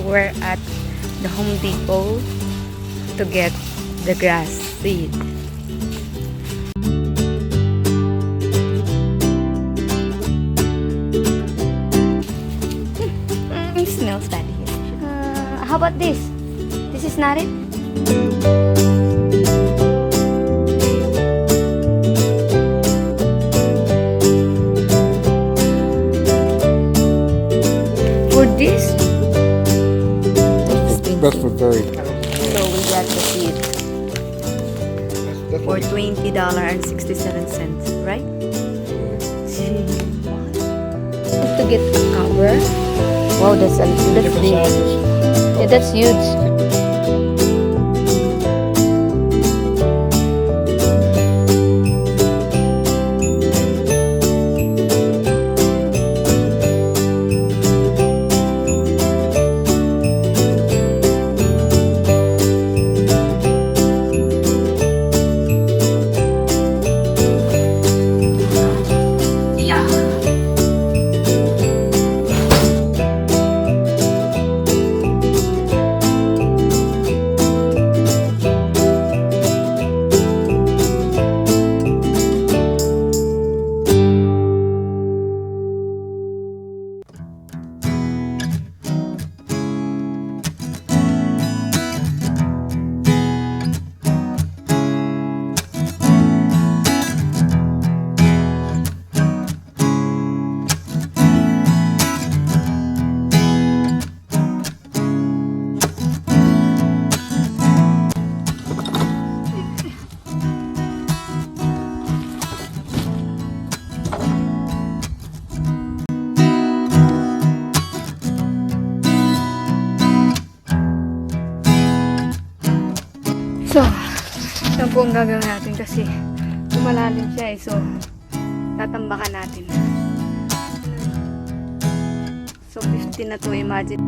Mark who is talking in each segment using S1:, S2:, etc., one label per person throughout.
S1: we're at the Home Depot to get the grass seed. It smells bad here. How about this? This is not it? For this?
S2: That's for very.
S1: So we got the seed
S2: That's
S1: for
S2: what
S1: $20.67, right? To get a cover. Wow, that's
S2: different
S1: big.
S2: sizes.
S1: Yeah, that's huge. So, yan po ang gagawin natin kasi lumalalim siya eh. So, tatambakan natin. So, 15 na to, imagine.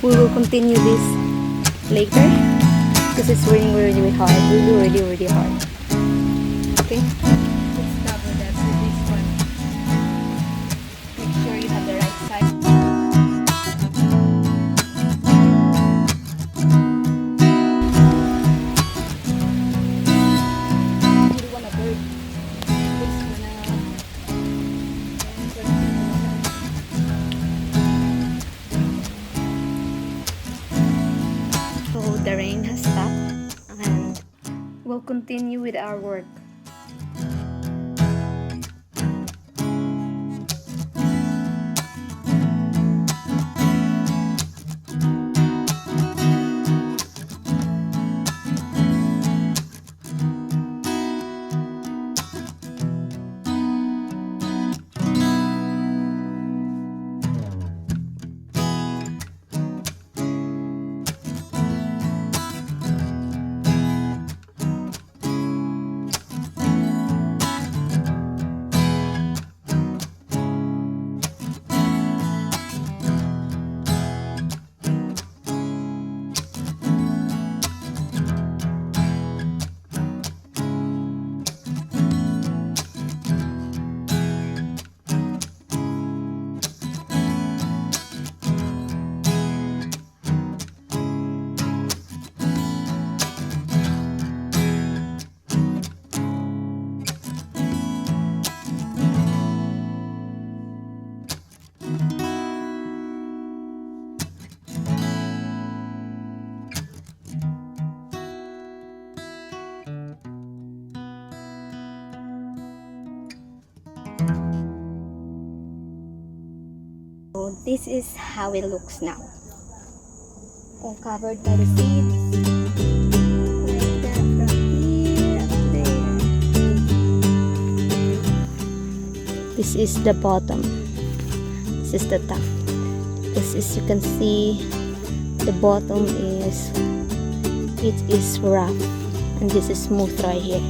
S1: We will continue this later because it's raining really hard, really hard. Okay. Let's cover that with this one. Make sure you have the right side. You don't want a bird. It's so the rain has stopped and we'll continue with our work. So this is how it looks now. All covered by the seeds. Like that from here up there. This is the bottom. This is the top. This is, you can see the bottom is, it is rough and this is smooth right here.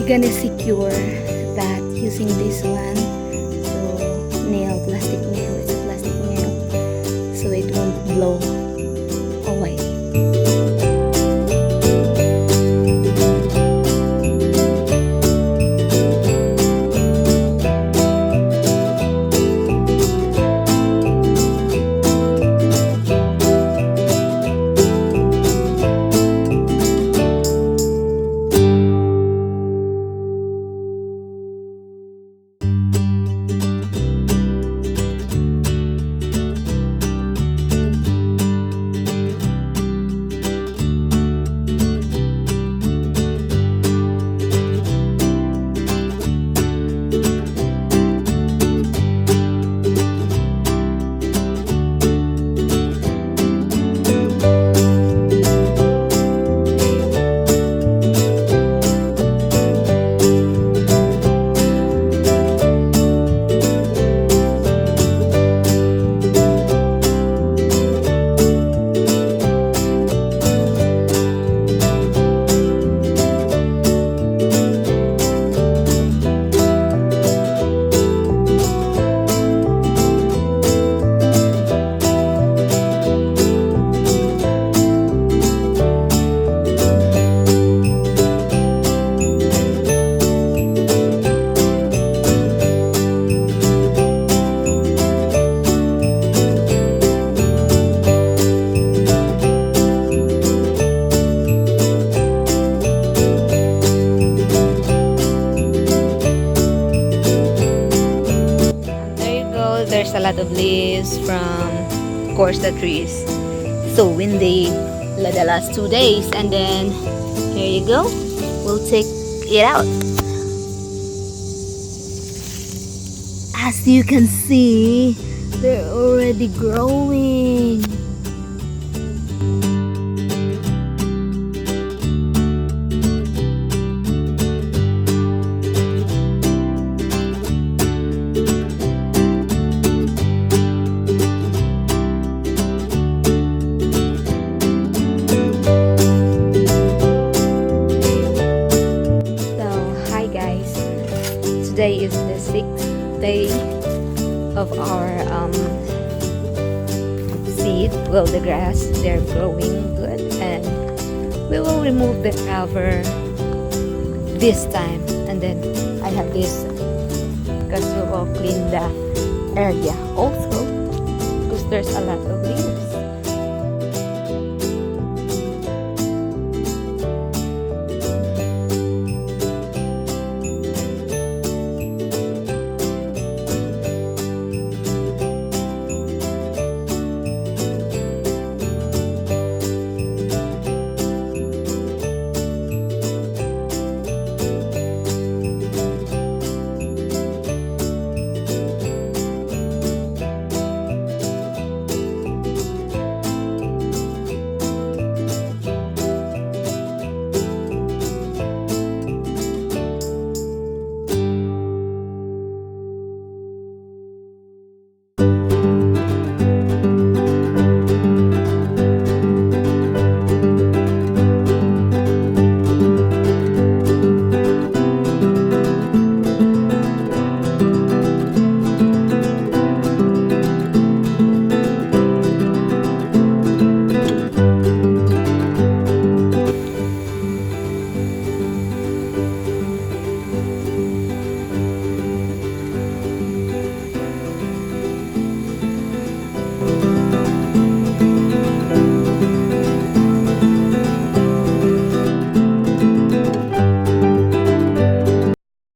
S1: Gonna secure that using this one, so plastic nail, it's a plastic nail, so it won't blow away. There's a lot of leaves from, of course, the trees. So windy the last 2 days, and then here you go, we'll take it out. As you can see, They're already growing. So, hi guys. Today is the 6th day of our seed. Well, the grass, they're growing good, and we will remove the cover this time, and then I have this because we will clean the area also because there's a lot of leaves.